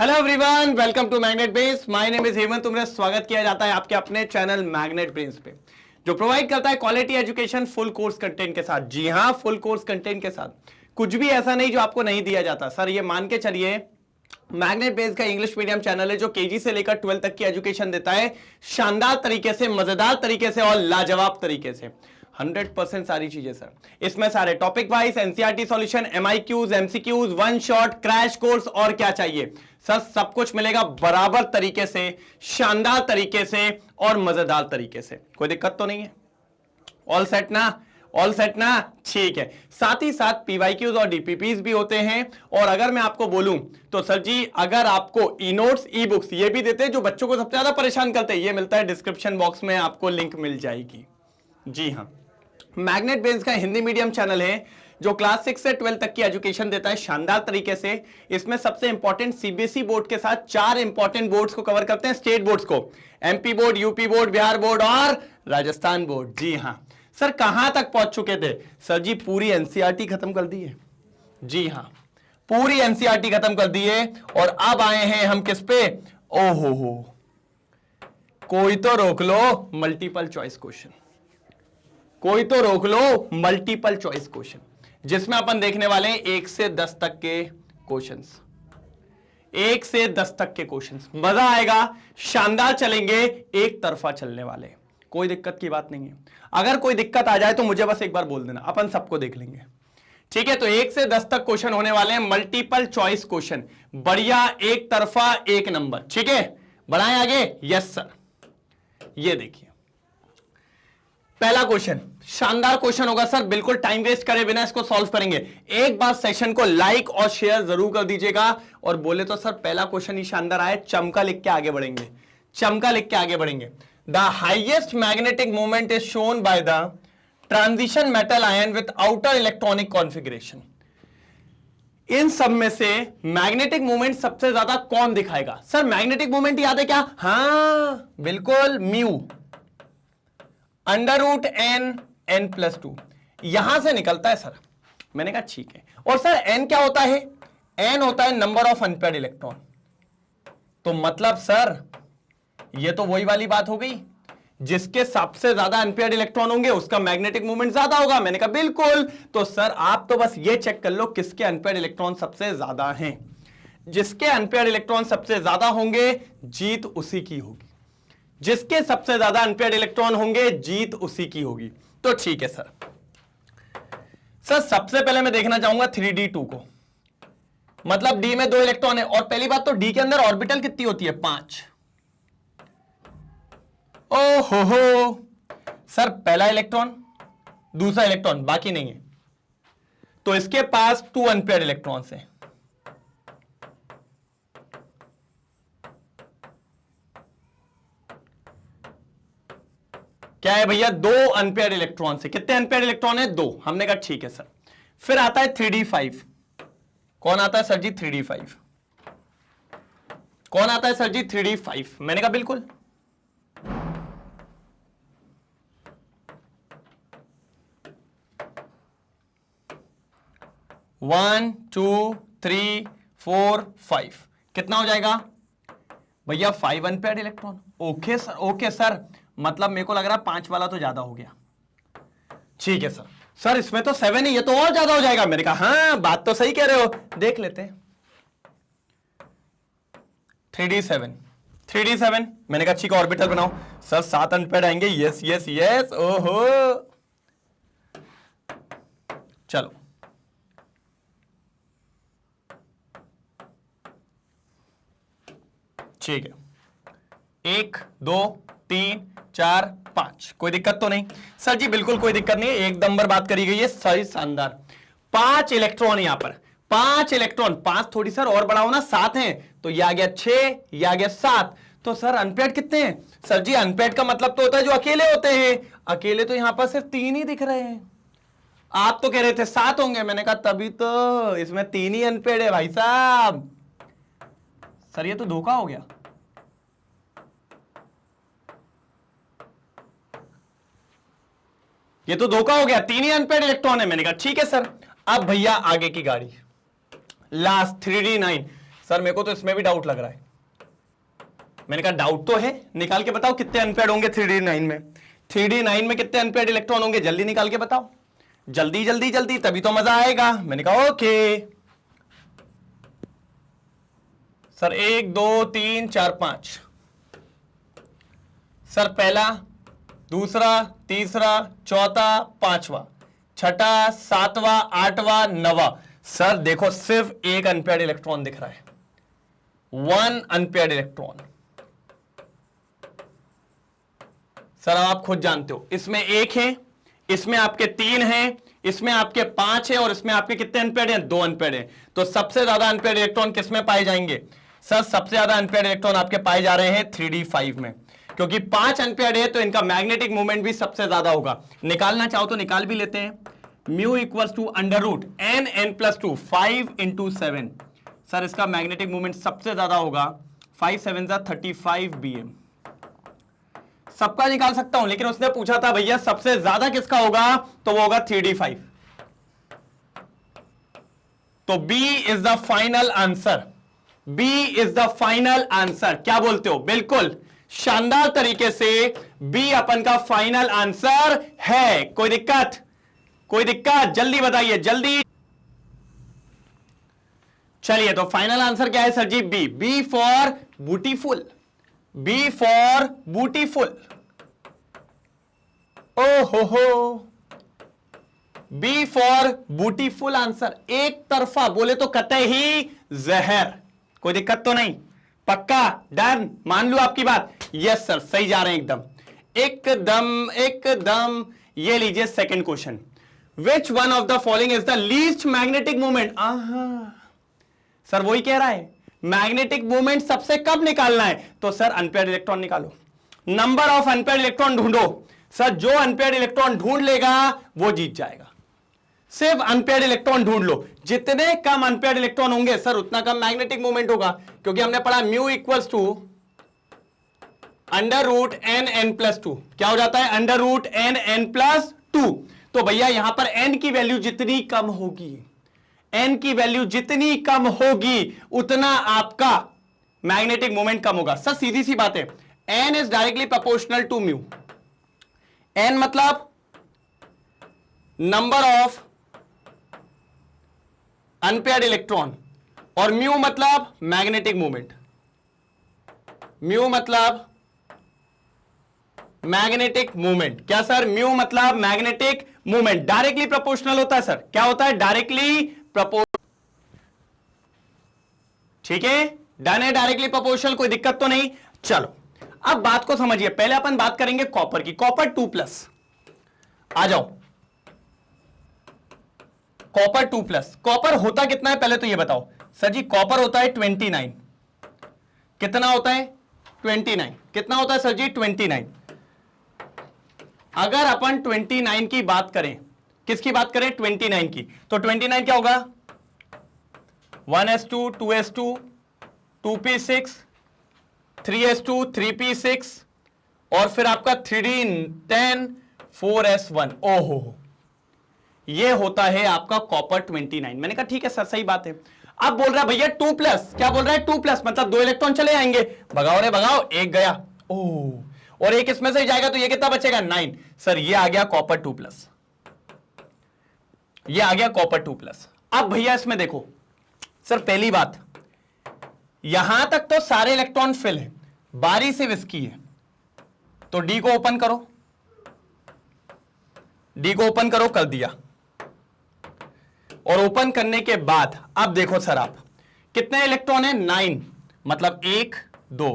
Hello everyone, welcome to Magnet Brains. My name is Hemant. तुम्हें स्वागत किया जाता है आपके अपने चैनल मैग्नेट ब्रेन्स पे, जो प्रोवाइड करता है quality education full course content के साथ। जी हां, फुल कोर्स कंटेंट के साथ। कुछ भी ऐसा नहीं जो आपको नहीं दिया जाता। सर ये मान के चलिए, मैग्नेट ब्रेन्स का इंग्लिश मीडियम चैनल है जो केजी से लेकर 12 तक की एजुकेशन देता है, शानदार तरीके से, मजेदार तरीके से और लाजवाब तरीके से। 100% सारी चीजें सर। इसमें सारे topic wise NCERT solution, MIQs, MCQs, one shot, crash course और क्या चाहिए सर, सब कुछ मिलेगा बराबर तरीके से, शानदार तरीके से और मजेदार तरीके से। कोई दिक्कत तो नहीं है? ऑल सेट ना? ऑल सेट ना? ठीक है। साथ ही साथ पीवाईक्यूज और डीपीपीज भी होते हैं। और अगर मैं आपको बोलूं तो सर जी, अगर आपको ई नोट्स, ई बुक्स ये भी देते हैं जो बच्चों को सबसे ज्यादा परेशान करते हैं, ये मिलता है डिस्क्रिप्शन बॉक्स में, आपको लिंक मिल जाएगी। जी हां, मैग्नेट ब्रेन्स का हिंदी मीडियम चैनल है जो क्लास 6 से 12 तक की एजुकेशन देता है शानदार तरीके से। इसमें सबसे इंपॉर्टेंट सीबीएसई बोर्ड के साथ 4 इंपॉर्टेंट बोर्ड्स को कवर करते हैं, स्टेट बोर्ड्स को, MP board, UP board, Bihar board और राजस्थान बोर्ड। जी हां सर, कहां तक पहुंच चुके थे सर जी? पूरी एनसीईआरटी खत्म कर दी है। जी हां, पूरी एनसीईआरटी खत्म कर दी है और अब आए हैं हम किस पे? ओहो हो, कोई तो रोक लो मल्टीपल चॉइस क्वेश्चन, कोई तो रोक लो मल्टीपल चॉइस क्वेश्चन, जिसमें अपन देखने वाले हैं 1 से 10 तक के क्वेश्चंस। 1 से 10 तक के क्वेश्चंस, मजा आएगा, शानदार चलेंगे, एक तरफा चलने वाले, कोई दिक्कत की बात नहीं है। अगर कोई दिक्कत आ जाए तो मुझे बस एक बार बोल देना, अपन सबको देख लेंगे। ठीक है, तो 1 से 10 तक क्वेश्चन होने वाले हैं, मल्टीपल चॉइस क्वेश्चन, बढ़िया, एक तरफा, एक नंबर। ठीक है, बढ़ाएं आगे? Yes sir. ये देखिए पहला क्वेश्चन, शानदार क्वेश्चन होगा सर, बिल्कुल टाइम वेस्ट करे बिना इसको सॉल्व करेंगे। एक बार सेशन को लाइक और शेयर जरूर कर दीजिएगा। और बोले तो सर पहला क्वेश्चन ही शानदार आया, चमका लिख के आगे बढ़ेंगे, चमका लिख के आगे बढ़ेंगे। The highest magnetic moment is shown by the transition metal ion with outer electronic configuration. इन सब में से मैग्नेटिक मोमेंट सबसे ज्यादा कौन दिखाएगा? सर मैग्नेटिक मोमेंट याद है क्या? हाँ बिल्कुल, mu under root n plus 2 यहां से निकलता है सर। मैंने कहा ठीक है। और सर एन क्या होता है? एन होता है नंबर ऑफ अनपेयर्ड इलेक्ट्रॉन। तो मतलब सर ये तो वही वाली बात हो गई, जिसके सबसे ज्यादा अनपेयर्ड इलेक्ट्रॉन होंगे उसका मैग्नेटिक मोमेंट ज्यादा होगा। मैंने कहा बिल्कुल। तो सर आप तो बस ये चेक कर लो किसके अनपेयर्ड इलेक्ट्रॉन सबसे ज्यादा हैं। जिसके अनपेयर्ड इलेक्ट्रॉन सबसे ज्यादा होंगे जीत उसी की होगी, जिसके सबसे ज्यादा अनपेयर्ड इलेक्ट्रॉन होंगे जीत उसी की होगी। तो ठीक है सर। सर सबसे पहले मैं देखना चाहूंगा 3d2 को, मतलब d में 2 इलेक्ट्रॉन है। और पहली बात तो d के अंदर ऑर्बिटल कितनी होती है? 5। ओहो हो सर, पहला इलेक्ट्रॉन, दूसरा इलेक्ट्रॉन, बाकी नहीं है। तो इसके पास 2 अनपेयर्ड इलेक्ट्रॉन्स हैं। क्या है भैया? 2 अनपेयर्ड इलेक्ट्रॉन से। कितने अनपेयर्ड इलेक्ट्रॉन है? 2। हमने कहा ठीक है सर। फिर आता है 3d5। कौन आता है सर जी? 3d5। कौन आता है सर जी? 3d5। मैंने कहा बिल्कुल। वन, 2, 3, 4, 5 कितना हो जाएगा भैया? 5 unpaired electron. Okay sir, okay sir, मतलब मेरे को लग रहा है 5 वाला तो ज्यादा हो गया। ठीक है सर। सर इसमें तो 7 है, ये तो और ज्यादा हो जाएगा। मैंने कहा हाँ बात तो सही कह रहे हो, देख लेते हैं। 3d7, 3d7। मैंने कहा ठीक है, ऑर्बिटल बनाओ। सर 7 अनपेयर्ड आएंगे। Yes yes yes. ओहो चलो, ठीक है। 1 2 3 4 5, कोई दिक्कत तो नहीं? सर जी बिल्कुल कोई दिक्कत नहीं है, एक नंबर बात करी गई है, सही, शानदार। 5 इलेक्ट्रॉन यहां पर, 5 इलेक्ट्रॉन, 5 थोड़ी सर और बढ़ाओ ना, 7 हैं। तो यह आ गया 6, यह आ गया 7। तो सर अनपेयर्ड कितने हैं? सर जी अनपेयर्ड का मतलब तो होता है जो अकेले होते हैं। अकेले तो यहां पर सिर्फ 3 ही दिख रहे हैं। आप तो कह रहे थे 7 होंगे। मैंने कहा तभी तो, इसमें 3 ही अनपेयर्ड है भाई साहब। सर ये तो धोखा हो गया। ये तो धोखा हो गया, 3 ही अनपेयर्ड इलेक्ट्रॉन है। मैंने कहा ठीक है सर। अब भैया आगे की गाड़ी, लास्ट 3d9। सर मेरे को तो इसमें भी डाउट लग रहा है। मैंने कहा डाउट तो है, निकाल के बताओ कितने अनपेयर्ड होंगे 3d9 में। 3d9 में कितने अनपेयर्ड इलेक्ट्रॉन होंगे, जल्दी निकाल के बताओ, जल्दी जल्दी जल्दी, तभी तो मजा आएगा। मैंने कहा ओके सर 1 2 3 4 5। सर पहला, दूसरा, तीसरा, चौथा, पांचवा, छठा, सातवां, आठवां, नवा। सर देखो सिर्फ एक अनपेयर्ड इलेक्ट्रॉन दिख रहा है, 1 अनपेयर्ड इलेक्ट्रॉन। सर आप खुद जानते हो, इसमें 1 है, इसमें आपके 3 हैं, इसमें आपके 5 है, और इसमें आपके कितने अनपेयर्ड हैं, 2 अनपेयर्ड हैं। तो सबसे ज्यादा अनपेयर्ड इलेक्ट्रॉन किसमें पाए जाएंगे? सर सबसे ज्यादा अनपेयर्ड इलेक्ट्रॉन आपके पाए जा रहे हैं 3d5 में, क्योंकि 5 अनपेयर्ड है तो इनका मैग्नेटिक मोमेंट भी सबसे ज्यादा होगा। निकालना चाहो तो निकाल भी लेते हैं। Mu equals to under root n+2 5 × 7। Sir इसका मैग्नेटिक मोमेंट सबसे ज्यादा होगा, 5 7 35 bm। सबका निकाल सकता हूं, लेकिन उसने पूछा था भैया सबसे ज्यादा किसका होगा, तो वो होगा 3d5। तो B is the final answer, B is the final answer. क्या बोलते हो? बिल्कुल शानदार तरीके से B अपन का फाइनल आंसर है। कोई दिक्कत? कोई दिक्कत? जल्दी बताइए जल्दी। चलिए तो फाइनल आंसर क्या है sir ji? B। B for beautiful, B for beautiful. हो B फॉर ब्यूटीफुल आंसर। एक तरफा बोले तो कतई ही जहर। कोई दिक्कत तो नहीं? पक्का? डन? मान लू आपकी बात? यस सर, सही जा रहे हैं एकदम एकदम एकदम। ये लीजिए second question, which one of the following is the least magnetic moment. Sir वही कह रहा है, मैग्नेटिक मोमेंट सबसे कब निकालना है? तो सर अनपेयर्ड इलेक्ट्रॉन निकालो, नंबर ऑफ अनपेयर्ड इलेक्ट्रॉन ढूंढो। सर जो अनपेयर्ड इलेक्ट्रॉन ढूंढ लेगा वो जीत जाएगा। सिर्फ अनपेयर्ड इलेक्ट्रॉन ढूंढ लो, जितने कम अनपेयर्ड इलेक्ट्रॉन होंगे सर उतना कम मैग्नेटिक मोमेंट होगा, क्योंकि हमने पढ़ा mu equals to under root n+2। क्या हो जाता है? Under root n+2। तो भैया यहां पर n की वैल्यू जितनी कम होगी, n की वैल्यू जितनी कम होगी उतना आपका मैग्नेटिक मोमेंट कम होगा। सर सीधी सी बात है, n is directly proportional to mu. n मतलब नंबर ऑफ अनपेयर्ड इलेक्ट्रॉन, और म्यू मतलब मैग्नेटिक मोमेंट। म्यू मतलब मैग्नेटिक मोमेंट। क्या सर? म्यू मतलब मैग्नेटिक मोमेंट। डायरेक्टली प्रोपोर्शनल होता है सर। क्या होता है? Directly proportional. ठीक है, डन है, डायरेक्टली प्रोपोर्शनल। कोई दिक्कत तो नहीं? चलो अब बात को समझिए। पहले अपन बात करेंगे कॉपर की। कॉपर 2+, आ जाओ। कॉपर 2+, कॉपर होता कितना है पहले तो ये बताओ। सर जी कॉपर होता है 29। कितना होता है? 29। कितना होता है सर जी? 29। अगर अपन 29 की बात करें, किसकी बात करें? 29 की, तो 29 क्या होगा? 1s2 2s2 2p6 3s2 3p6 और फिर आपका 3d10 4s1। ओहो, ये होता है आपका कॉपर 29। मैंने कहा ठीक है सर, सही बात है। अब बोल रहा है भैया 2+, क्या बोल रहा है? 2+, मतलब 2 इलेक्ट्रॉन चले आएंगे। भगाओ रे भगाओ, एक गया। ओह, और एक इसमें से जाएगा तो ये कितना बचेगा? 9। सर ये आ गया कॉपर 2+, ये आ गया कॉपर 2+। अब भैया इसमें देखो सर, पहली बात, यहां तक तो सारे इलेक्ट्रॉन फिल है, बारी सिर्फ इसकी है। तो डी को ओपन करो, डी को ओपन करो, कर दिया। और ओपन करने के बाद अब देखो सर, आप कितने इलेक्ट्रॉन है? 9, मतलब 1 2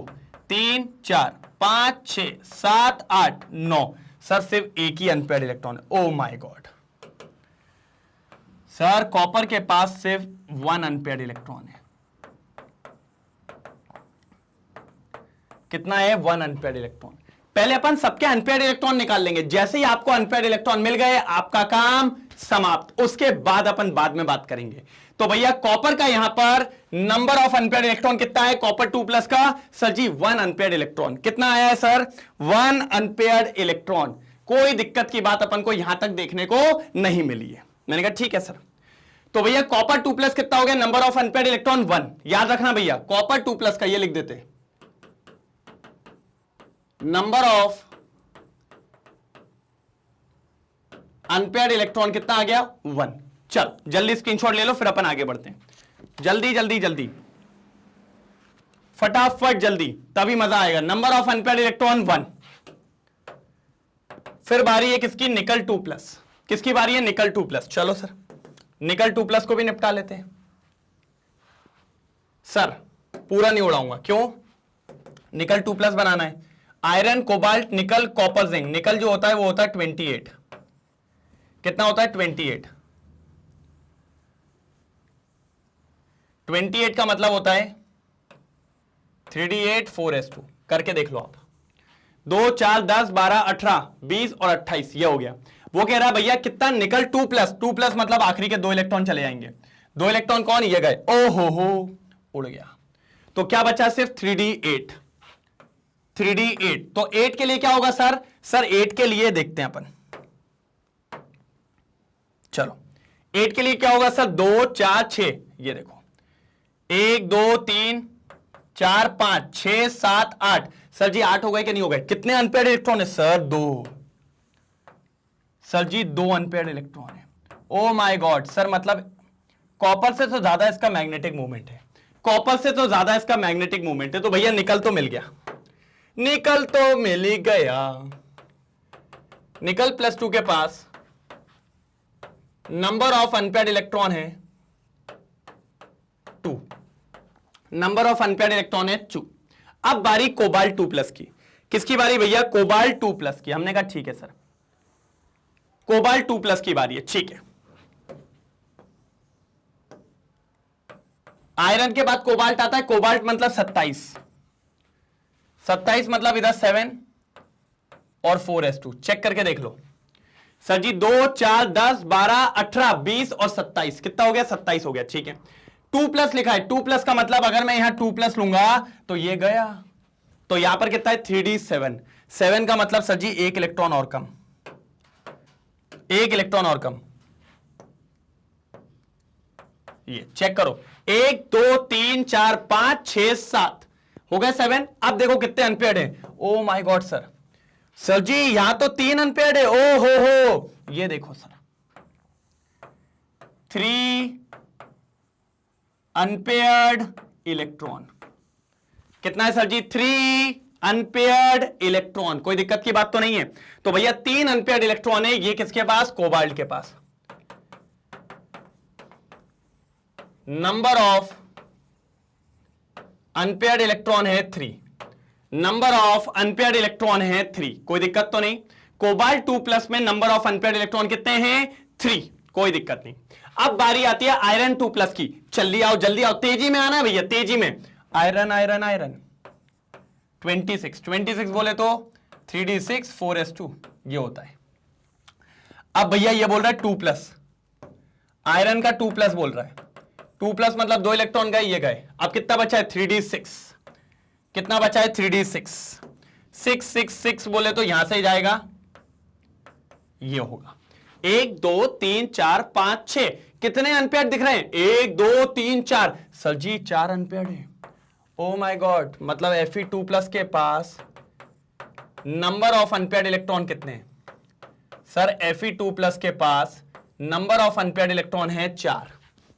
3 4 5 6 7 8 9। सर सिर्फ एक ही अनपेयर्ड इलेक्ट्रॉन है। Oh my god sir, copper के पास सिर्फ 1 अनपेयर्ड इलेक्ट्रॉन है। कितना है? 1 अनपेयर्ड इलेक्ट्रॉन। पहले अपन सबके अनपेयर्ड इलेक्ट्रॉन निकाल लेंगे। जैसे ही आपको अनपेयर्ड इलेक्ट्रॉन मिल गए, आपका काम समाप्त। उसके बाद अपन बाद में बात करेंगे। तो भैया कॉपर का यहां पर नंबर ऑफ अनपेयर्ड इलेक्ट्रॉन कितना है कॉपर 2+ का? सर जी 1 अनपेयर्ड इलेक्ट्रॉन। कितना आया है सर? 1 unpaired electron. कोई दिक्कत की बात अपन को यहां तक देखने को नहीं मिली है। मैंने कहा ठीक है सर। तो भैया कॉपर 2+ कितना हो गया, नंबर ऑफ अनपेयर्ड इलेक्ट्रॉन 1। याद रखना भैया कॉपर 2+ का ये लिख देते, नंबर ऑफ अनपेयर्ड इलेक्ट्रॉन कितना आ गया, 1। चल जल्दी स्क्रीनशॉट ले लो, फिर अपन आगे बढ़ते हैं। जल्दी जल्दी जल्दी फटाफट जल्दी, तभी मजा आएगा। Number of unpaired electron 1। फिर बारी है किसकी, निकल 2+। किसकी बारी है, निकल 2+। चलो सर निकल 2+ को भी निपटा लेते हैं। सर पूरा नहीं उड़ाऊंगा, क्यों, निकल 2+ बनाना है। Iron, cobalt, nickel, copper, zinc. निकल जो होता है वो होता है 28। कितना होता है, 28। 28 का मतलब होता है 3d8 4s2। करके देख लो आप। 2 4 10 12 18 20 और 28 ये हो गया। वो कह रहा है भैया कितना, निकल 2+। 2+ मतलब आखिरी के 2 इलेक्ट्रॉन चले जाएंगे। 2 इलेक्ट्रॉन कौन, ये गए, ओ हो उड़ गया। तो क्या बचा, सिर्फ 3d8। 3d8 तो 8 के लिए क्या होगा सर, 8 के लिए देखते हैं अपन। चलो 8 के लिए क्या होगा सर, 2 4 6। ये देखो 1 2 3 4 5 6 7 8। सर जी 8 हो गए कि नहीं हो गए, कितने अनपेयर्ड इलेक्ट्रॉन है सर, 2। सर जी 2 अनपेयर्ड इलेक्ट्रॉन है। ओ माय गॉड सर, मतलब कॉपर से तो ज्यादा इसका मैग्नेटिक मूवमेंट है, कॉपर से तो ज्यादा इसका मैग्नेटिक मूवमेंट है। तो भैया निकल तो मिल गया, निकल तो मिल ही गया। निकल +2 के पास नंबर ऑफ अनपेयर्ड इलेक्ट्रॉन है 2। नंबर ऑफ अनपेयर्ड इलेक्ट्रॉन है 2। अब बारी कोबाल्ट 2+ की। किसकी बारी भैया, कोबाल्ट 2+ की। हमने कहा ठीक है सर, कोबाल्ट 2+ की बारी है, ठीक है। आयरन के बाद कोबाल्ट आता है। कोबाल्ट मतलब 27। 27 मतलब इधर 7 और 4s2। चेक करके देख लो सर जी, 2 4 10 12 18 20 और 27। कितना हो गया, 27 हो गया, ठीक है। 2+ लिखा है। 2+ का मतलब अगर मैं यहां 2+ लूंगा तो ये गया, तो यहां पर कितना है, 3d7। 7 का मतलब सर जी 1 इलेक्ट्रॉन और कम, 1 इलेक्ट्रॉन और कम। ये चेक करो, 1 2 3 4 5 6 7 हो गए 7। अब देखो कितने अनपेयर्ड है। Oh my god sir, sir ji यहां तो 3 अनपेयर्ड है। ओ हो, ये देखो सर 3 अनपेयर्ड इलेक्ट्रॉन। कितना है सर जी, 3 अनपेयर्ड इलेक्ट्रॉन। कोई दिक्कत की बात तो नहीं है। तो भैया 3 अनपेयर्ड इलेक्ट्रॉन है, ये किसके पास, कोबाल्ट के पास। नंबर ऑफ अनपेयर्ड इलेक्ट्रॉन है 3। नंबर ऑफ अनपेयर्ड इलेक्ट्रॉन है 3। कोई दिक्कत तो नहीं। कोबाल्ट 2+ में नंबर ऑफ अनपेयर्ड इलेक्ट्रॉन कितने हैं, 3। कोई दिक्कत नहीं। अब बारी आती है आयरन 2+ की। जल्दी आओ जल्दी आओ, तेजी में आना है भैया, तेजी में। आयरन आयरन आयरन 26 बोले तो 3d6 4s2 ये होता है। अब भैया ये बोल रहा है 2+, आयरन का 2+ बोल रहा है। 2+ मतलब 2 इलेक्ट्रॉन गए, ये गए। अब कितना बचा है, 3d6। कितना बचा है, 3d6। 6 6 6 बोले तो यहां से ही जाएगा, ये होगा 1 2 3 4 5 6। कितने अनपेयर्ड दिख रहे हैं, 1 2 3 4। सर जी 4 अनपेयर्ड है। ओ माय गॉड, मतलब Fe2+ के पास नंबर ऑफ अनपेयर्ड इलेक्ट्रॉन कितने हैं सर, Fe2+ के पास नंबर ऑफ अनपेयर्ड इलेक्ट्रॉन है 4।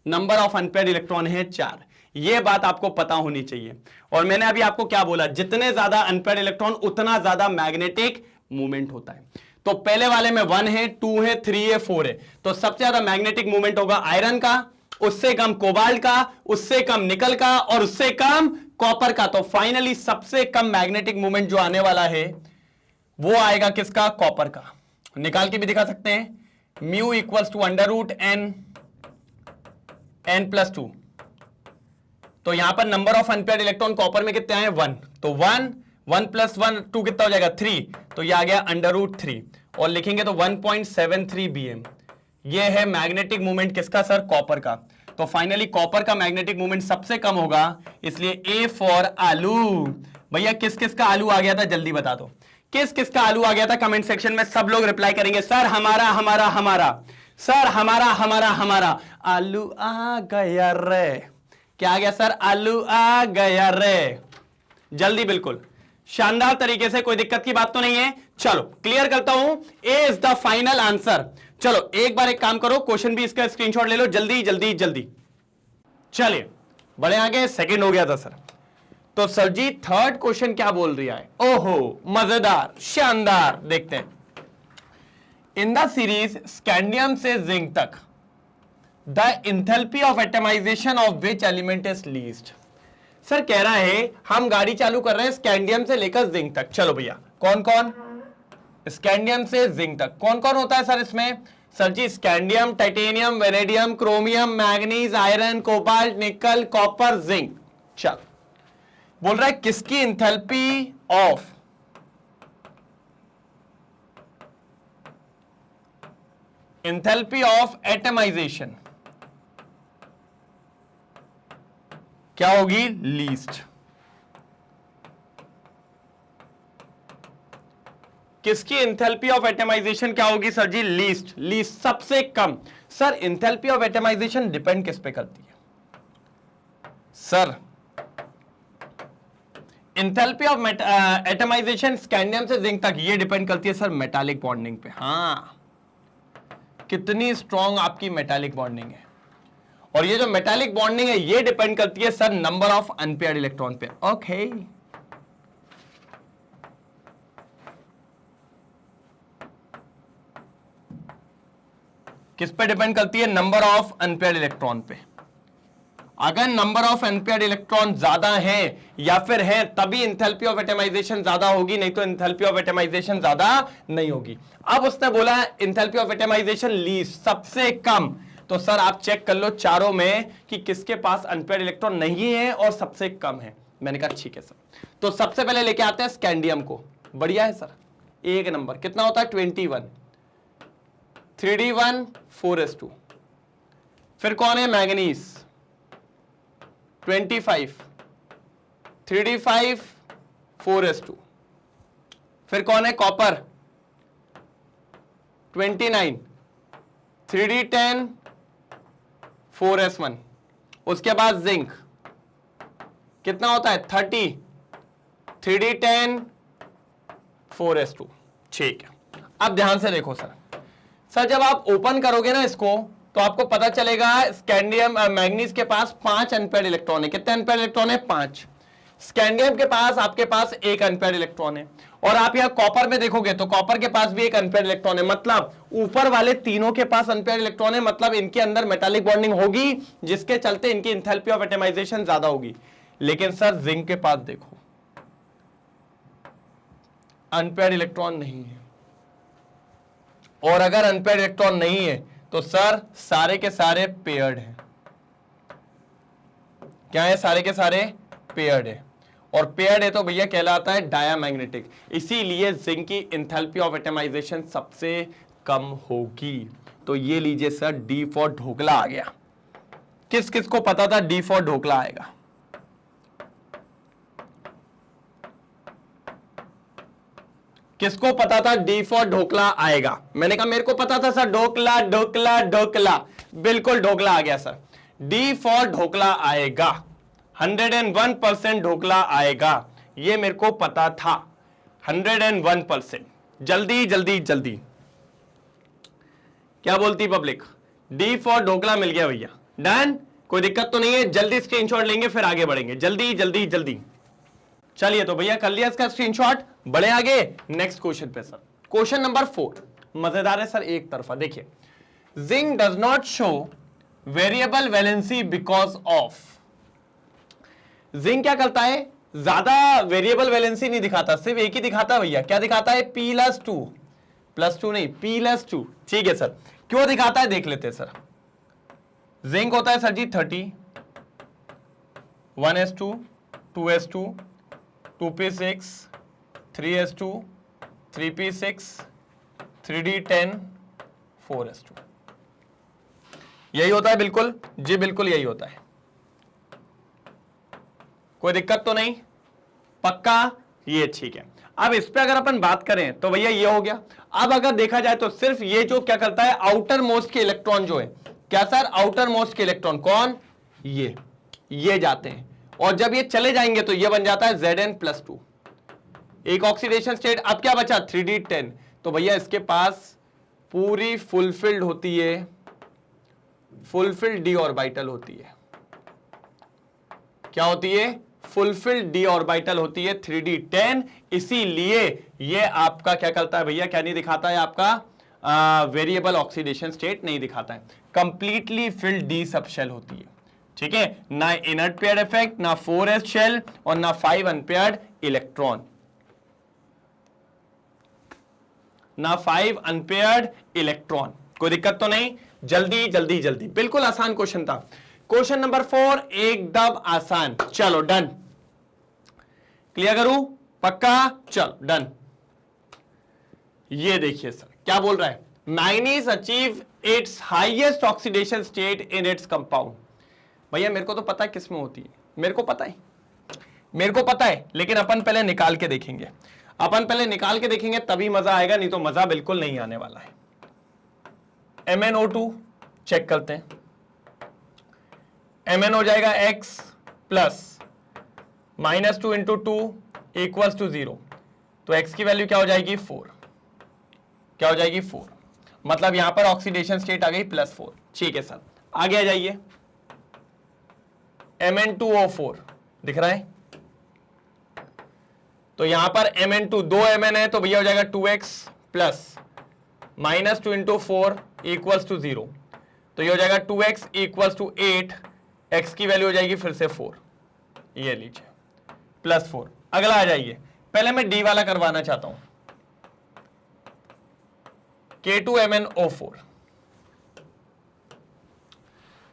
नंबर ऑफ अनपेयर्ड इलेक्ट्रॉन है 4। यह बात आपको पता होनी चाहिए। और मैंने अभी आपको क्या बोला, जितने ज्यादा अनपेयर्ड इलेक्ट्रॉन उतना ज्यादा मैग्नेटिक मूवमेंट होता है। तो पहले वाले में 1 है, 2 है, 3 है, 4 है। तो सबसे ज्यादा मैग्नेटिक मूवमेंट होगा आयरन का, उससे कम कोबाल्ट का, उससे कम निकल का, और उससे कम कॉपर का। तो फाइनली सबसे कम मैग्नेटिक मूवमेंट जो आने वाला है वो आएगा किसका, कॉपर का। निकाल के भी दिखा सकते हैं, म्यू इक्वल्स टू √n+2। तो यहां पर number of unpaired electron copper में कितने आए, 1। तो 1 + 1 2 कितना हो जाएगा, 3। तो यह आ गया √3 और लिखेंगे तो 1.73 bm। ये है मैग्नेटिक मूवमेंट किसका सर, कॉपर का। तो फाइनली कॉपर का मैग्नेटिक मूवमेंट सबसे कम होगा, इसलिए ए फॉर आलू। भैया किस किस का आलू आ गया था, जल्दी बता दो, किस किस का आलू आ गया था। कमेंट सेक्शन में सब लोग रिप्लाई करेंगे, सर हमारा हमारा हमारा। सर हमारा हमारा हमारा आलू आ गया रे। क्या आ गया सर? आलू आ गया रे। जल्दी, बिल्कुल शानदार तरीके से, कोई दिक्कत की बात तो नहीं है। चलो क्लियर करता हूं, ए इज द फाइनल आंसर। चलो एक बार एक काम करो, क्वेश्चन भी इसका स्क्रीनशॉट ले लो, जल्दी जल्दी जल्दी। चलिए बड़े आगे, सेकंड हो गया था सर। तो सर जी थर्ड क्वेश्चन क्या बोल रही है? ओहो मजेदार, शानदार, देखते हैं। इन द सीरीज स्कैंडियम से जिंक तक the enthalpy of atomization of which element is least. Sir कह रहा है हम गाड़ी चालू कर रहे हैं स्कैंडियम से लेकर जिंक तक। चलो भैया कौन कौन? स्कैंडियम से जिंक तक कौन कौन होता है सर इसमें? Sir ji scandium, titanium, vanadium, chromium, manganese, iron, cobalt, nickel, copper, zinc. चल बोल रहा है किसकी इंथैल्पी ऑफ एटमाइजेशन क्या होगी? लीस्ट। किसकी इंथैल्पी ऑफ एटमाइजेशन क्या होगी सर जी? लीस्ट। लीस्ट सबसे कम। Sir enthalpy of atomisation depend किस पे करती है? Sir enthalpy of atomisation scandium से जिंक तक ये डिपेंड करती है सर मेटालिक बॉन्डिंग पे। हाँ, कितनी स्ट्रॉन्ग आपकी मेटालिक बॉन्डिंग है। और ये जो मेटालिक बॉन्डिंग है ये डिपेंड करती है sir number of unpaired electron पे। ओके किस पे डिपेंड करती है? नंबर ऑफ अनपेयर्ड इलेक्ट्रॉन पे। अगर नंबर ऑफ अनपेयर्ड इलेक्ट्रॉन ज्यादा है या फिर है तभी इंथैल्पी ऑफ एटमाइजेशन ज्यादा होगी, नहीं तो इंथैल्पी ऑफ एटमाइजेशन ज्यादा नहीं होगी। अब उसने बोला इंथैल्पी ऑफ एटमाइजेशन लीस्ट, सबसे कम। तो सर आप चेक कर लो चारों में कि किसके पास अनपेयर्ड इलेक्ट्रॉन नहीं है और सबसे कम है। मैंने कहा ठीक है सर। तो सबसे पहले लेके आते हैं स्कैंडियम को। बढ़िया है सर, एक नंबर। कितना होता है? 21, 3d1 4s2। फिर कौन है? Manganese 25, 3d5 4s2। फिर कौन है? Copper 29, 3d10 4s1। उसके बाद जिंक कितना होता है? 30, 3d10 4s2। ठीक है, अब ध्यान से देखो सर। सर जब आप ओपन करोगे ना इसको तो आपको पता चलेगा स्कैंडियम मैग्नीज के पास 5 अनपेयर्ड इलेक्ट्रॉन है। कितने अनपेयर्ड इलेक्ट्रॉन है? 5। स्कैंडियम के पास आपके पास 1 अनपेयर्ड इलेक्ट्रॉन है। और आप यहां कॉपर में देखोगे तो कॉपर के पास भी 1 अनपेयर्ड इलेक्ट्रॉन है। मतलब ऊपर वाले तीनों के पास अनपेयर्ड इलेक्ट्रॉन है, मतलब इनके अंदर मेटालिक बॉन्डिंग होगी जिसके चलते इनकी इंथैल्पी ऑफ एटमाइजेशन ज्यादा होगी। लेकिन सर जिंक के पास देखो अनपेयर्ड इलेक्ट्रॉन नहीं है। और अगर अनपेयर्ड इलेक्ट्रॉन नहीं है तो सर सारे के सारे पेयर्ड हैं। क्या है? सारे के सारे पेयर्ड है। और पेयर्ड है तो भैया कहलाता है डायामैग्नेटिक। इसीलिए जिंक की इंथैल्पी ऑफ एटमाइजेशन सबसे कम होगी। तो ये लीजिए सर, डी फॉर ढोकला आ गया। किस किस को पता था डी फॉर ढोकला आएगा? किसको पता था डी फॉर ढोकला आएगा? मैंने कहा मेरे को पता था सर, ढोकला ढोकला ढोकला। बिल्कुल ढोकला आ गया सर। डी फॉर ढोकला आएगा, 101% ढोकला आएगा, ये मेरे को पता था। 101%। जल्दी जल्दी जल्दी, क्या बोलती पब्लिक? डी फॉर ढोकला मिल गया भैया। डन, कोई दिक्कत तो नहीं है। जल्दी स्क्रीनशॉट लेंगे फिर आगे बढ़ेंगे। जल्दी जल्दी जल्दी। चलिए तो भैया कर लिया इसका स्क्रीनशॉट, बड़े आगे नेक्स्ट क्वेश्चन पे सर। क्वेश्चन नंबर 4 मजेदार है सर, एक तरफा। देखिए, zinc does not show variable valency because of. Zinc क्या करता है? ज्यादा वेरिएबल वैलेंसी नहीं दिखाता, सिर्फ एक ही दिखाता है भैया। क्या दिखाता है? P+2, +2 नहीं, P+2। ठीक है सर, क्यों दिखाता है देख लेते हैं सर। जिंक होता है सर जी 30, 1s2, 2s2, 2p6, 3s2, 3p6, 3d10, 4s2। यही होता है बिल्कुल जी, बिल्कुल यही होता है। कोई दिक्कत तो नहीं? पक्का? ये ठीक है। अब इस पे अगर अपन बात करें तो भैया ये हो गया। अब अगर देखा जाए तो सिर्फ ये जो क्या करता है, आउटर मोस्ट के इलेक्ट्रॉन जो है, क्या सर, आउटर मोस्ट के इलेक्ट्रॉन कौन, ये जाते हैं, और जब ये चले जाएंगे तो ये बन जाता है Zn+2, एक ऑक्सीडेशन स्टेट। अब क्या बचा 3d10, तो भैया इसके पास पूरी फुलफिल्ड होती है, फुलफिल्ड डी ऑर्बिटल होती है। क्या होती है, फुलफिल्ड डी ऑर्बिटल होती है 3d10। इसीलिए ये आपका क्या करता है भैया, क्या नहीं दिखाता है आपका वेरिएबल ऑक्सीडेशन स्टेट नहीं दिखाता है, completely filled d subshell होती है, ठीक है, ना इनर्ट पेयर इफेक्ट, ना 4s शेल और ना 5 अनपेयर्ड इलेक्ट्रॉन, ना 5 अनपेयर्ड इलेक्ट्रॉन। कोई दिक्कत तो नहीं, जल्दी जल्दी जल्दी, बिल्कुल आसान क्वेश्चन था। क्वेश्चन नंबर 4 एकदम आसान, चलो डन, क्लियर करूं, पक्का, चलो डन। ये देखिए सर क्या बोल रहा है, manganese achieve it's highest oxidation state in its compound. भैया मेरे को तो पता है किस में होती है, मेरे को पता है, लेकिन अपन पहले निकाल के देखेंगे, तभी मजा आएगा, नहीं तो मजा बिल्कुल नहीं आने वाला है। MnO2 चेक करते हैं, Mn हो जाएगा x plus -2 into 2 equals to 0, तो x की वैल्यू क्या हो जाएगी 4, क्या हो जाएगी 4, मतलब यहां पर ऑक्सीडेशन स्टेट आ गई +4। ठीक है सर, आगे आ जाइए, Mn2O4 दिख रहा है, तो यहां पर Mn2 2 Mn है, तो भैया हो जाएगा 2x plus -2 into 4 equals to 0, तो ये हो जाएगा 2x इक्वल्स टू 8, x की वैल्यू हो जाएगी फिर से 4, ये लीजिए +4। अगला आ जाइए, पहले मैं D वाला करवाना चाहता हूं, K2MnO4,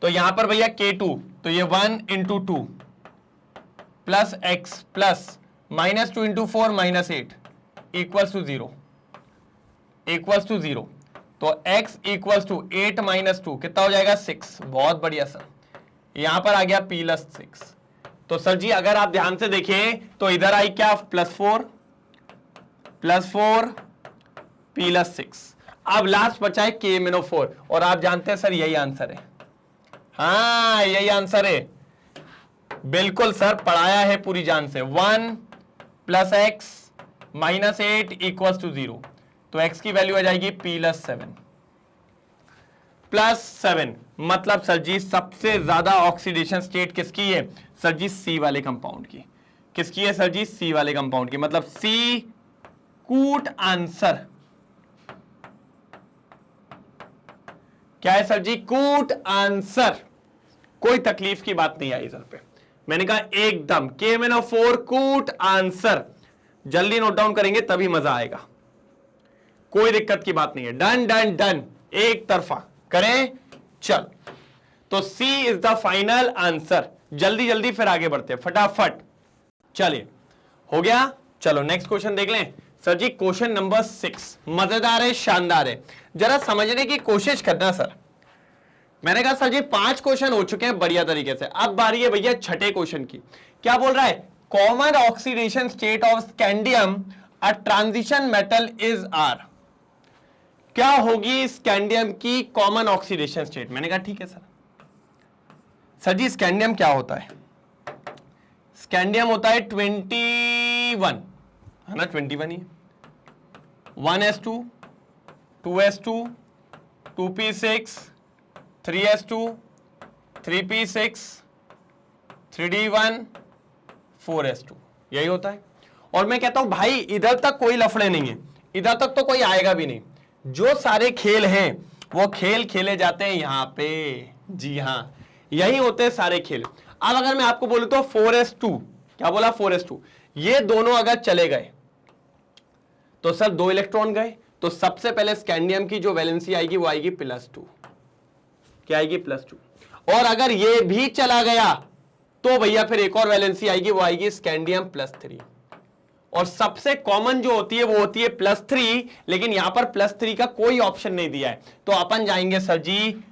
तो यहां पर भैया K2, तो ये 1 into 2 plus x plus -2 into 4 -8 equals to 0, तो x इक्वल्स टू 8 -2 कितना हो जाएगा 6, बहुत बढ़िया सर, यहां पर आ गया P+6। तो सर जी अगर आप ध्यान से देखें तो इधर आई क्या +4 P+6, अब लास्ट बचा है KMnO4, और आप जानते हैं सर यही आंसर है, हाँ यही आंसर है, बिल्कुल सर पढ़ाया है पूरी जान से, 1 + x -8 इक्वल्स टू 0, तो x की वैल्यू आ जाएगी +7, मतलब सर जी सबसे ज्यादा ऑक्सीडेशन स्टेट किसकी है सर जी, C वाले कंपाउंड की। किसकी है सर जी, C वाले कंपाउंड की, मतलब C कूट आंसर, क्या है सर जी, कूट आंसर, कोई तकलीफ की बात नहीं आई सर पे, मैंने कहा एकदम KMnO4 कूट आंसर, जल्दी नोट डाउन करेंगे तभी मजा आएगा, कोई दिक्कत की बात नहीं है, डन डन डन, एक तरफा करें, चल, तो C is the final answer. जल्दी जल्दी फिर आगे बढ़ते हैं फटाफट, चलिए हो गया, चलो नेक्स्ट क्वेश्चन देख लें। सर जी क्वेश्चन नंबर 6 मजेदार है, शानदार है, जरा समझने की कोशिश करना सर। मैंने कहा सर जी 5 क्वेश्चन हो चुके हैं बढ़िया तरीके से, अब बारी है भैया छठे क्वेश्चन की। क्या बोल रहा है, common oxidation state of scandium a transition metal is R। क्या होगी स्कैंडियम की कॉमन ऑक्सीडेशन स्टेट। मैंने कहा ठीक है सर। सर जी स्कैंडियम क्या होता है, स्कैंडियम होता है 21, है ना, 21 ही, 1s2 2s2 2p6 3s2 3p6 3d1 4s2, यही होता है। और मैं कहता हूं भाई इधर तक कोई लफड़े नहीं है, इधर तक तो कोई आएगा भी नहीं, जो सारे खेल हैं वो खेल खेले जाते हैं यहां पे, जी हां यही होते हैं सारे खेल। अब अगर मैं आपको बोलूं तो 4s2, क्या बोला 4s2, ये दोनों अगर चले गए तो सर 2 इलेक्ट्रॉन गए, तो सबसे पहले स्कैंडियम की जो वैलेंसी आएगी वो आएगी +2, क्या आएगी +2। और अगर ये भी चला गया तो भैया फिर एक और वैलेंसी आएगी, वो आएगी स्कैंडियम +3। और सबसे कॉमन जो होती है वो होती है +3, लेकिन यहां पर +3 का कोई ऑप्शन नहीं दिया है, तो अपन जाएंगे सर जी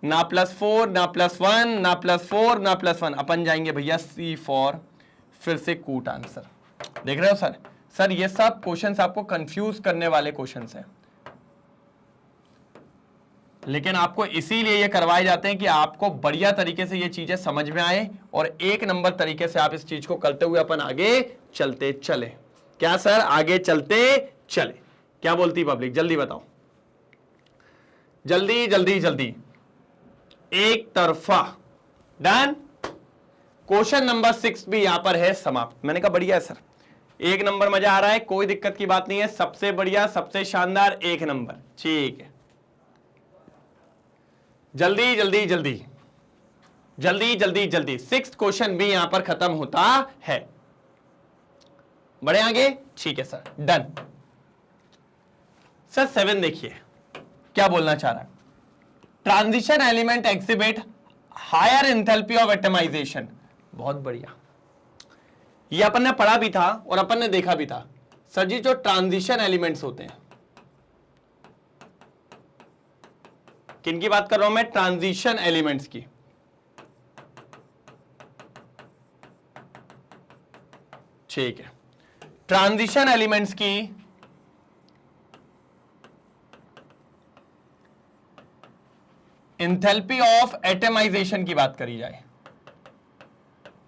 ना +4 ना +1 ना +4 ना +1, अपन जाएंगे भैया C फॉर फिर से कूट आंसर। देख रहे हो सर? सर ये सब क्वेश्चंस आपको कंफ्यूज करने वाले क्वेश्चंस हैं, लेकिन आपको इसीलिए ये करवाए जाते हैं कि आपको बढ़िया तरीके से ये चीजें समझ में आए और एक नंबर तरीके से आप इस चीज को करते हुए अपन आगे चलते चले। क्या सर? आगे चलते चले। क्या बोलती पब्लिक? जल्दी बताओ, जल्दी जल्दी जल्दी। एक तरफा डन। क्वेश्चन नंबर 6 भी यहां पर है समाप्त। मैंने कहा बढ़िया है सर, एक नंबर मजा आ रहा है, कोई दिक्कत की बात नहीं है, सबसे बढ़िया सबसे शानदार एक नंबर, ठीक है। जल्दी जल्दी जल्दी जल्दी जल्दी जल्दी। 6th क्वेश्चन भी यहां पर खत्म होता है। बढ़े आगे? ठीक है सर, डन। सर 7 देखिए क्या बोलना चाह रहा है। Transition element exhibit higher enthalpy of atomization. बहुत बढ़िया, ये अपन ने पढ़ा भी था और अपन ने देखा भी था। सर जी जो ट्रांजिशन एलिमेंट्स होते हैं, किन की बात कर रहा हूं मैं? ट्रांजिशन एलिमेंट्स की। ठीक है, ट्रांजिशन एलिमेंट्स की एंथैल्पी ऑफ एटमाइजेशन की बात करी जाए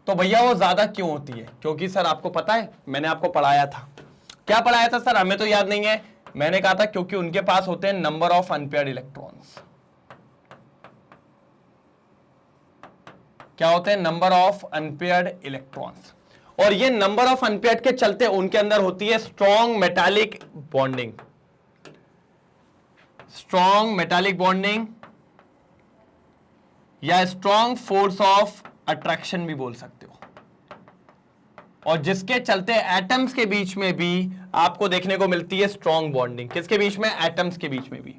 तो भैया वो ज्यादा क्यों होती है? क्योंकि सर आपको पता है, मैंने आपको पढ़ाया था। क्या पढ़ाया था सर? हमें तो याद नहीं है। मैंने कहा था क्योंकि उनके पास होते हैं नंबर ऑफ अनपेयर्ड इलेक्ट्रॉन्स। क्या होते हैं? Number of unpaired electrons. और ये नंबर ऑफ अनपेयर्ड के चलते उनके अंदर होती है strong metallic bonding. Strong metallic bonding या स्ट्रॉन्ग फोर्स ऑफ अट्रैक्शन भी बोल सकते हो। और जिसके चलते एटम्स के बीच में भी आपको देखने को मिलती है स्ट्रॉन्ग बॉन्डिंग। किसके बीच में? एटम्स के बीच में भी।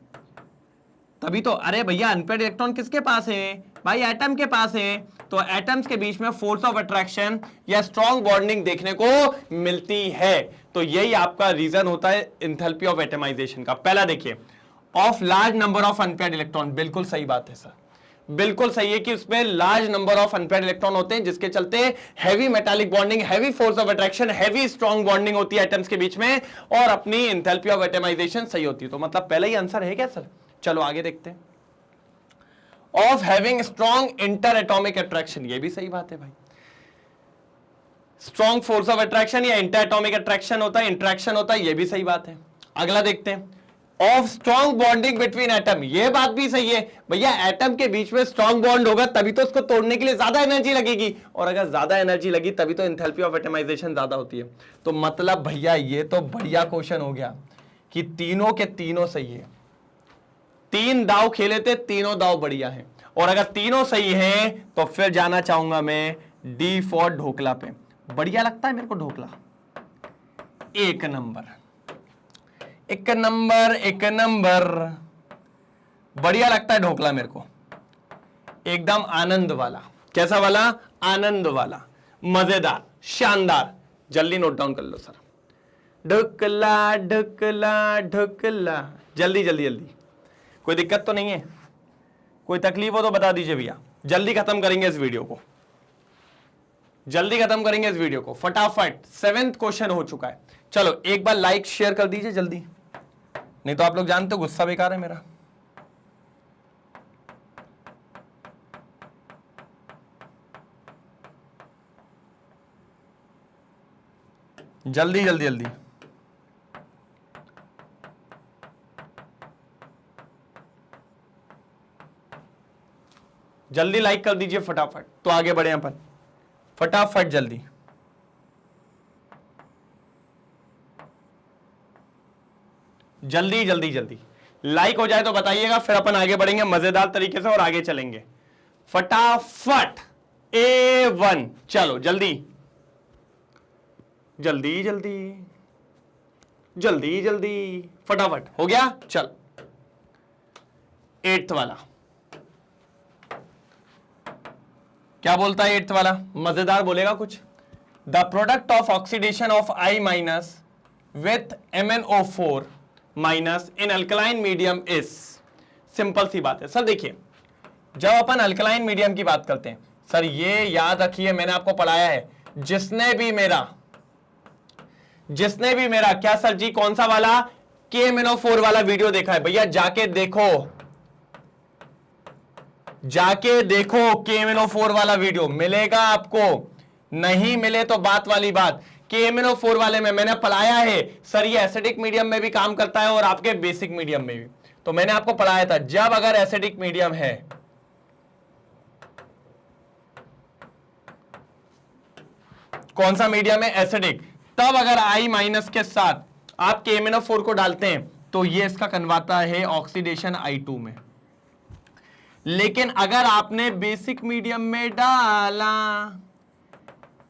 तभी तो, अरे भैया अनपेयर्ड इलेक्ट्रॉन किसके पास है भाई? एटम के पास है। तो एटम्स के बीच में फोर्स ऑफ अट्रैक्शन या स्ट्रॉन्ग बॉन्डिंग देखने को मिलती है। तो यही आपका रीजन होता है एंथैल्पी ऑफ एटमाइजेशन का। पहला देखिए, of large number of unpaired electron. बिल्कुल सही बात है सर, बिल्कुल सही है कि उसमें large number of unpaired electron होते हैं, जिसके चलते heavy metallic bonding, heavy force of attraction, heavy strong bonding होती है एटम्स के बीच में, और अपनी एंथैल्पी ऑफ एटमाइजेशन सही होती है। तो मतलब पहला ही आंसर है क्या सर? चलो आगे देखते हैं। Of having strong inter atomic attraction, ये भी सही बात है भाई। स्ट्रॉन्ग फोर्स ऑफ अट्रैक्शन या इंटर एटॉमिक अट्रैक्शन होता है, इंट्रैक्शन होता है, ये भी सही बात है। अगला देखते हैं, of strong bonding between atom, ये बात भी सही है भैया। एटम के बीच में स्ट्रॉन्ग बॉन्ड होगा तभी तो उसको तोड़ने के लिए ज्यादा एनर्जी लगेगी, और अगर ज्यादा एनर्जी लगी तभी तो एंथैल्पी ऑफ एटमाइजेशन ज्यादा होती है। तो मतलब भैया ये तो बढ़िया क्वेश्चन हो गया कि तीनों के तीनों सही है। 3 दाव खेले थे, तीनों दाव बढ़िया है। और अगर तीनों सही हैं तो फिर जाना चाहूंगा मैं डी फॉर ढोकला पे। बढ़िया लगता है मेरे को ढोकला। एक नंबर, एक नंबर, एक नंबर। बढ़िया लगता है ढोकला मेरे को, एकदम आनंद वाला। कैसा वाला? आनंद वाला, मजेदार, शानदार। जल्दी नोट डाउन कर लो सर। ढोकला ढोकला ढोकला। जल्दी जल्दी जल्दी। कोई दिक्कत तो नहीं है? कोई तकलीफ हो तो बता दीजिए भैया। जल्दी खत्म करेंगे इस वीडियो को, जल्दी खत्म करेंगे इस वीडियो को फटाफट। 7th क्वेश्चन हो चुका है। चलो एक बार लाइक शेयर कर दीजिए जल्दी, नहीं तो आप लोग जानते हो गुस्सा बेकार है मेरा। जल्दी जल्दी जल्दी। जल्दी लाइक कर दीजिए फटाफट, तो आगे बढ़े अपन फटाफट जल्दी। जल्दी जल्दी जल्दी लाइक हो जाए तो बताइएगा, फिर अपन आगे बढ़ेंगे मजेदार तरीके से और आगे चलेंगे फटाफट। A1 चलो जल्दी जल्दी जल्दी जल्दी जल्दी फटाफट। हो गया? चल 8th वाला क्या बोलता है? 8th वाला मजेदार बोलेगा कुछ। The product of oxidation of I- with MnO4- in alkaline medium is. Simple सी बात है सर। देखिए जब अपन अल्कलाइन मीडियम की बात करते हैं सर, ये याद रखिए मैंने आपको पढ़ाया है, जिसने भी मेरा जिसने भी मेरा क्या सर जी कौन सा वाला KMnO4 वाला वीडियो देखा है भैया जाके देखो, जाके देखो KMnO4 वाला वीडियो मिलेगा आपको, नहीं मिले तो बात वाली बात। KMnO4 वाले में मैंने पढ़ाया है सर ये एसिडिक मीडियम में भी काम करता है और आपके बेसिक मीडियम में भी, तो मैंने आपको पढ़ाया था जब अगर एसिडिक मीडियम है कौन सा मीडियम है एसिडिक, तब अगर I माइनस के साथ आप KMnO4 को डालते हैं तो ये इसका कन्वर्टा है ऑक्सीडेशन I2 में। लेकिन अगर आपने बेसिक मीडियम में डाला,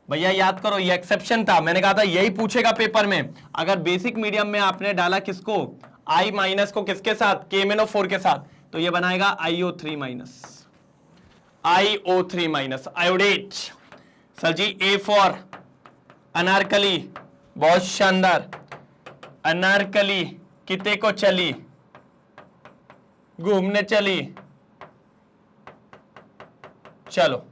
भैया याद करो ये एक्सेप्शन था, मैंने कहा था यही पूछेगा पेपर में, अगर बेसिक मीडियम में आपने डाला किसको I माइनस को किसके साथ KMnO4 के साथ, तो ये बनाएगा IO3 minus, IO3 minus iodate. Sir ji A for Anarkali, बहुत शानदार, अनारकली किते को चली घूमने चली, चलो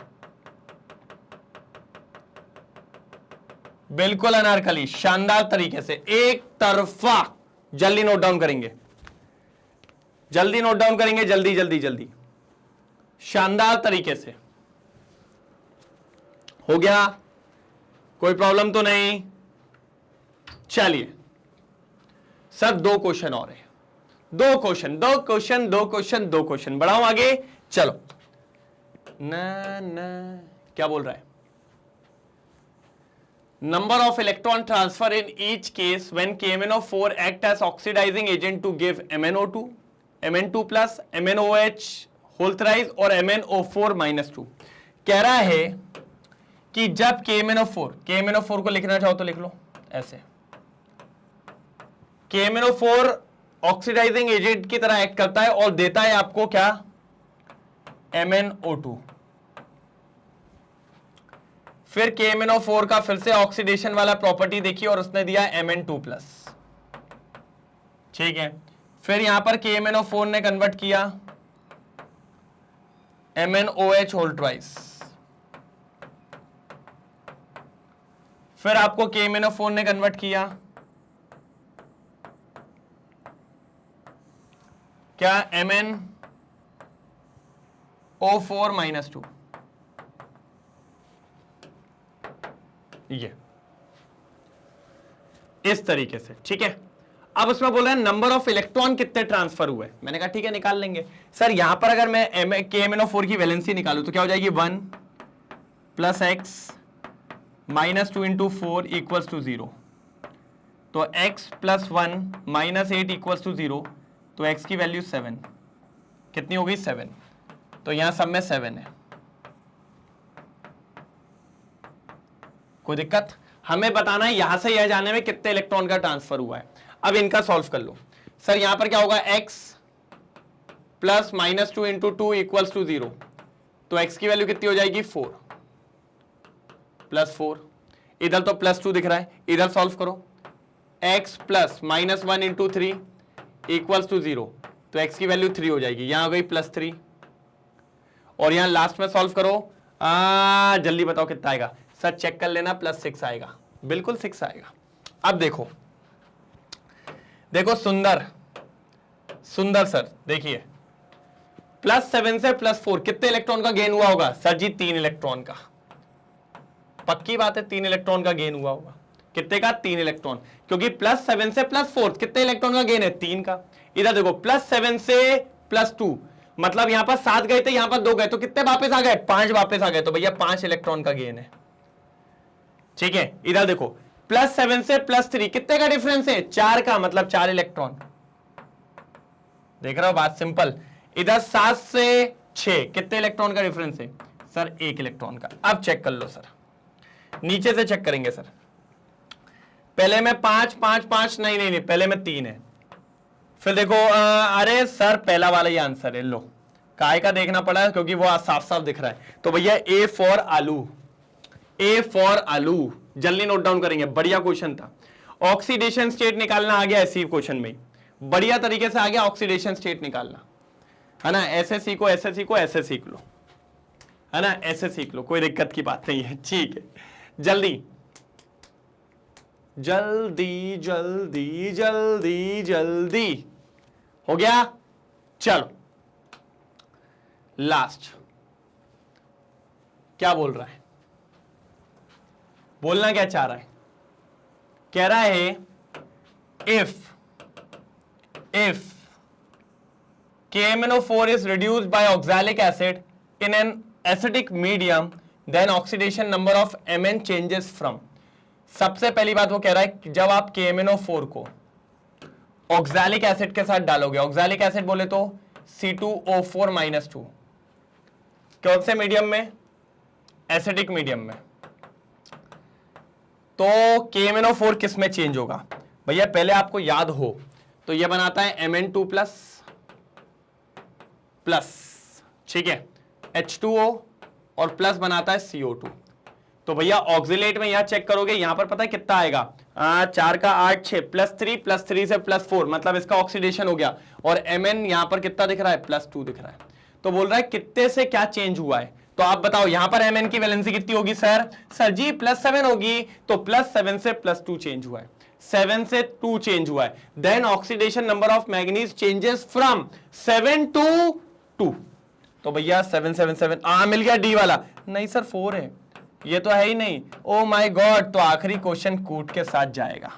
बिल्कुल अनारकली, शानदार तरीके से एक तरफा। जल्दी नोट डाउन करेंगे, जल्दी नोट डाउन करेंगे, जल्दी जल्दी जल्दी, शानदार तरीके से हो गया, कोई प्रॉब्लम तो नहीं। चलिए सर दो क्वेश्चन और है, दो क्वेश्चन दो क्वेश्चन दो क्वेश्चन दो क्वेश्चन, बढ़ाऊं आगे, चलो ना ना क्या बोल रहा है, number of electron transfer in each case when KMnO4 act as oxidizing agent to give MnO2, Mn2 plus, MnOH whole thrice और MnO4 minus 2। कह रहा है कि जब KMnO4 को लिखना चाहो तो लिख लो ऐसे, KMnO4 ऑक्सीडाइजिंग एजेंट की तरह एक्ट करता है और देता है आपको क्या MnO2। फिर KMnO4 का फिर से ऑक्सीडेशन वाला प्रॉपर्टी देखिए और उसने दिया Mn2 प्लस, ठीक है। फिर यहां पर KMnO4 ने कन्वर्ट किया MnOH होल ट्वाइस, फिर आपको KMnO4 ने कन्वर्ट किया क्या MnO4 माइनस 2, ये इस तरीके से, ठीक है। अब उसमें बोल रहे हैं नंबर ऑफ इलेक्ट्रॉन कितने ट्रांसफर हुए, मैंने कहा ठीक है निकाल लेंगे। सर यहां पर अगर मैं KMnO4 की वैलेंसी निकालूं तो क्या हो जाएगी 1 plus x minus 2 into 4 equals to 0, तो x plus 1 minus 8 equals to 0, तो x की वैल्यू 7 कितनी होगी 7, तो यहां सब में 7 है। कोई दिक्कत, हमें बताना है यहां से यह जाने में कितने इलेक्ट्रॉन का ट्रांसफर हुआ है। अब इनका सॉल्व कर लो। सर यहां पर क्या होगा x plus minus 2 into 2 equals to 0, तो x की वैल्यू कितनी हो जाएगी 4 प्लस 4, इधर तो प्लस 2 दिख रहा है, इधर सॉल्व करो, x plus minus 1 into 3 equals to 0, तो x की वैल्यू 3 हो जाएगी, यहां हो गई प्लस 3, और यहां लास्ट में सॉल्व करो, जल्दी बताओ कितना आएगा। सर चेक कर लेना, प्लस 6 आएगा, बिल्कुल 6 आएगा। अब देखो देखो सुंदर सुंदर सर देखिए, प्लस 7 से प्लस 4 कितने इलेक्ट्रॉन का गेन हुआ होगा? सर जी 3 इलेक्ट्रॉन का, पक्की बात है 3 इलेक्ट्रॉन का गेन हुआ होगा। कितने का? 3 इलेक्ट्रॉन, क्योंकि प्लस 7 से प्लस 4 कितने इलेक्ट्रॉन का गेन है? 3 का। इधर देखो प्लस 7 से प्लस 2, मतलब यहां पर 7 गए थे, यहां पर 2 गए, तो कितने वापस आ गए? 5 वापस आ गए, तो भैया 5 इलेक्ट्रॉन का गेन है, ठीक है। इधर देखो प्लस 7 से प्लस 3 कितने का डिफरेंस है? 4 का, मतलब 4 इलेक्ट्रॉन। देख रहे हो बात सिंपल। इधर 7 से 6 कितने इलेक्ट्रॉन का डिफरेंस है? सर 1 इलेक्ट्रॉन का। अब चेक कर लो सर, नीचे से चेक करेंगे सर। पहले में 5 5 5, नहीं नहीं नहीं, पहले में 3 है। फिर देखो अरे सर पहला वाला ही आंसर है, लो काय का देखना पड़ा क्योंकि वो साफ साफ दिख रहा है। तो भैया ए फॉर आलू, ए फॉर आलू, जल्दी नोट डाउन करेंगे, बढ़िया क्वेश्चन था। ऑक्सीडेशन स्टेट निकालना आ गया इसी क्वेश्चन में, बढ़िया तरीके से आ गया ऑक्सीडेशन स्टेट निकालना, है ना। ऐसे सीखो ऐसे सीखो ऐसे सीख लो, है ना, ऐसे सीख लो, कोई दिक्कत की बात नहीं है, ठीक है। जल्दी जल्दी जल्दी जल्दी जल्दी। हो गया? चलो लास्ट क्या बोल रहा है, बोलना क्या चाह रहा है? कह रहा है if KMnO4 is reduced by oxalic acid in an acidic medium, then oxidation number of Mn changes from। सबसे पहली बात वो कह रहा है कि जब आप KMnO4 को ऑक्सैलिक एसिड के साथ डालोगे, ऑक्सैलिक एसिड बोले तो C2O4-2, कौन से मीडियम में? एसिडिक मीडियम में। तो KMnO4 किस में चेंज होगा भैया? पहले आपको याद हो तो ये बनाता है Mn2 प्लस, ठीक है, H2O और प्लस बनाता है CO2। तो भैया ऑक्सिलेट में यहां चेक करोगे, यहां पर पता है कितना आएगा? 4 का 8 6 +3 से +4, मतलब इसका ऑक्सीडेशन हो गया। और Mn यहां पर कितना दिख रहा है? +2 दिख रहा है। तो बोल रहा है कितने से क्या चेंज हुआ है। तो आप बताओ यहां पर Mn की वैलेंसी कितनी होगी? सर जी +7 होगी। तो +7 से +2 चेंज हुआ है, 7 से 2 चेंज हुआ है। Then oxidation number of manganese changes from 7 to 2। तो भैया 7 7 7 मिल गया डी वाला। नहीं सर 4 है, ये तो है ही नहीं। ओ माय गॉड, तो आखिरी क्वेश्चन कूट के साथ जाएगा।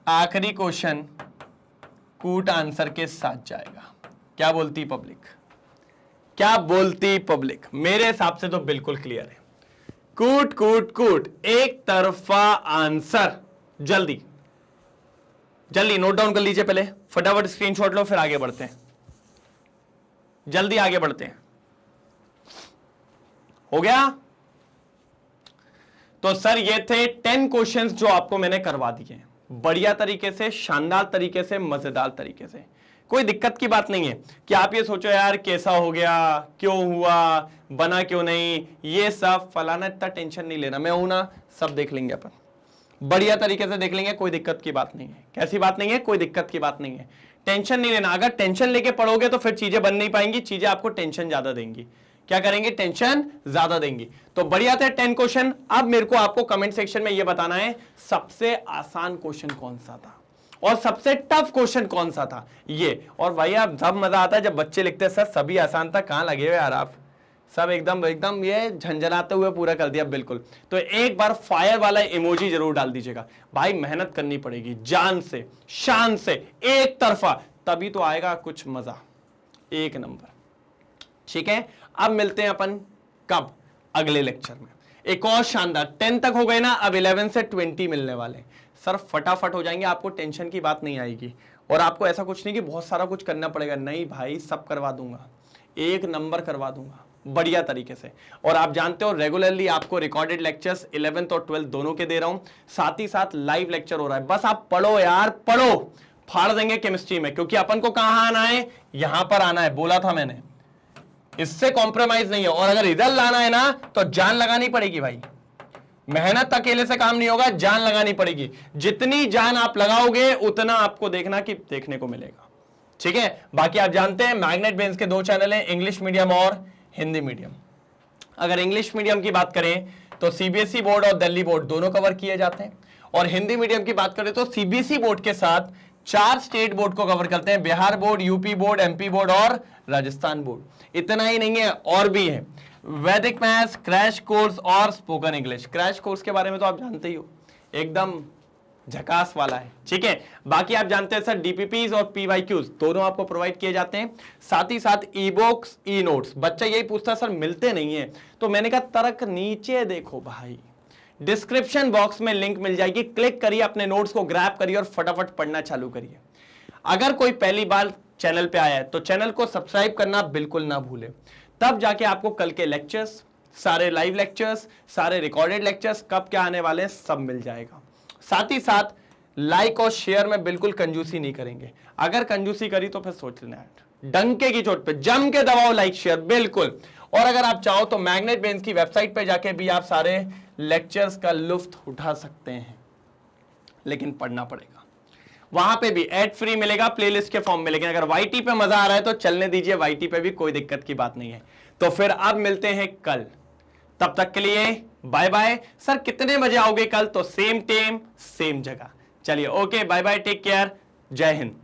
आखिरी क्वेश्चन कूट आंसर के साथ जाएगा। क्या बोलती पब्लिक? क्या बोलती पब्लिक? मेरे हिसाब से तो बिल्कुल क्लियर है। कूट कूट कूट, एक तरफा आंसर। जल्दी जल्दी नोट डाउन कर लीजिए, पहले फटाफट स्क्रीनशॉट लो, फिर आगे बढ़ते हैं। जल्दी आगे बढ़ते हैं। हो गया? तो सर ये थे 10 क्वेश्चंस जो आपको मैंने करवा दिए, बढ़िया तरीके से, शानदार तरीके से, मजेदार तरीके से। कोई दिक्कत की बात नहीं है कि आप ये सोचो यार कैसा हो गया, क्यों हुआ, बना क्यों नहीं, ये सब फलाना, इतना टेंशन नहीं लेना। मैं हूं ना, सब देख लेंगे अपन, बढ़िया तरीके से देख लेंगे, कोई दिक्कत की बात नहीं है। कैसी बात नहीं है? कोई दिक्कत की बात नहीं है, टेंशन नहीं लेना। अगर टेंशन लेके पढ़ोगे तो फिर चीजें बन नहीं पाएंगी, चीजें आपको टेंशन ज्यादा देंगी। क्या करेंगे? टेंशन ज्यादा देंगी। तो बढ़िया थे 10 क्वेश्चन। अब मेरे को आपको कमेंट सेक्शन में ये बताना है सबसे आसान क्वेश्चन कौन सा था और सबसे टफ क्वेश्चन कौन सा था ये। और भाई आप जब मजा आता है जब बच्चे लिखते हैं सर सभी आसान था, कहां लगे हुए यार आप सब, एकदम एकदम ये झंझनाते हुए पूरा कर दिया बिल्कुल। तो एक बार फायर वाला इमोजी जरूर डाल दीजिएगा। भाई मेहनत करनी पड़ेगी जान से, शान से, एक तरफा, तभी तो आएगा कुछ मजा, एक नंबर। ठीक है, अब मिलते हैं अपन कब? अगले लेक्चर में एक और शानदार। 10 तक हो गए ना, अब 11 से 20 मिलने वाले। सर फटाफट हो जाएंगे, आपको टेंशन की बात नहीं आएगी। और आपको ऐसा कुछ नहीं कि बहुत सारा कुछ करना पड़ेगा, नहीं भाई, सब करवा दूंगा, एक नंबर करवा दूंगा बढ़िया तरीके से। और आप जानते हो रेगुलरली आपको रिकॉर्डेड लेक्चर्स 11th और 12th दोनों के दे रहा हूं, साथ ही साथ लाइव लेक्चर हो रहा है। बस आप पढ़ो यार, पढ़ो, फाड़ देंगे केमिस्ट्री में, क्योंकि अपन को कहां आना है? यहां पर आना है, बोला था मैंने, इससे कॉम्प्रोमाइज नहीं है। और अगर रिजल्ट लाना है ना तो जान लगानी पड़ेगी भाई, मेहनत अकेले से काम नहीं होगा, जान लगानी पड़ेगी। जितनी जान आप लगाओगे उतना आपको देखने को मिलेगा। ठीक है, बाकी आप जानते हैं मैग्नेट ब्रेन्स के 2 चैनल हैं, इंग्लिश मीडियम और हिंदी मीडियम। अगर इंग्लिश मीडियम की बात करें तो सीबीएसई बोर्ड और दिल्ली बोर्ड दोनों कवर किए जाते हैं, और हिंदी मीडियम की बात करें तो सीबीएसई बोर्ड के साथ 4 स्टेट बोर्ड को कवर करते हैं, Bihar board, UP board, MP board और राजस्थान बोर्ड। इतना ही नहीं है, और भी है, वैदिक मैथ्स, क्रैश कोर्स और स्पोकन इंग्लिश। क्रैश कोर्स के बारे में तो आप जानते ही हो, एकदम झकास वाला है। ठीक है, बाकी आप जानते हैं सर डीपीपीज और पीवाईक्यूज दोनों आपको प्रोवाइड किए जाते हैं, साथ ही साथ ई बुक्स, ई नोट्स। बच्चा यही पूछता सर मिलते नहीं है, तो मैंने कहा तर्क नीचे देखो भाई, डिस्क्रिप्शन बॉक्स में लिंक मिल जाएगी, क्लिक करिए, अपने नोट्स को ग्रैब करिए और फटाफट पढ़ना चालू करिए। अगर कोई पहली बार चैनल पे आया है तो चैनल को सब्सक्राइब करना बिल्कुल ना भूले, तब जाके आपको कल के लेक्चर्स, सारे लाइव लेक्चर्स, सारे रिकॉर्डेड लेक्चर्स कब क्या आने वाले हैं सब मिल जाएगा। साथ ही साथ लाइक और शेयर में बिल्कुल कंजूसी नहीं करेंगे, अगर कंजूसी करी तो फिर सोच लेना, डंके की चोट पे जम के दबाओ लाइक शेयर बिल्कुल। और अगर आप चाहो तो मैग्नेट ब्रेन्स की वेबसाइट पे जाके भी आप सारे लेक्चर्स का लुफ्त उठा सकते हैं, लेकिन पढ़ना पड़ेगा। वहां पे भी एड फ्री मिलेगा, प्लेलिस्ट के फॉर्म में। लेकिन अगर वाईटी पे मजा आ रहा है तो चलने दीजिए, वाईटी पे भी कोई दिक्कत की बात नहीं है। तो फिर अब मिलते हैं कल, तब तक के लिए बाय बाय। सर कितने बजे आओगे कल? तो सेम टाइम सेम जगह। चलिए okay, bye bye, take care, जय हिंद।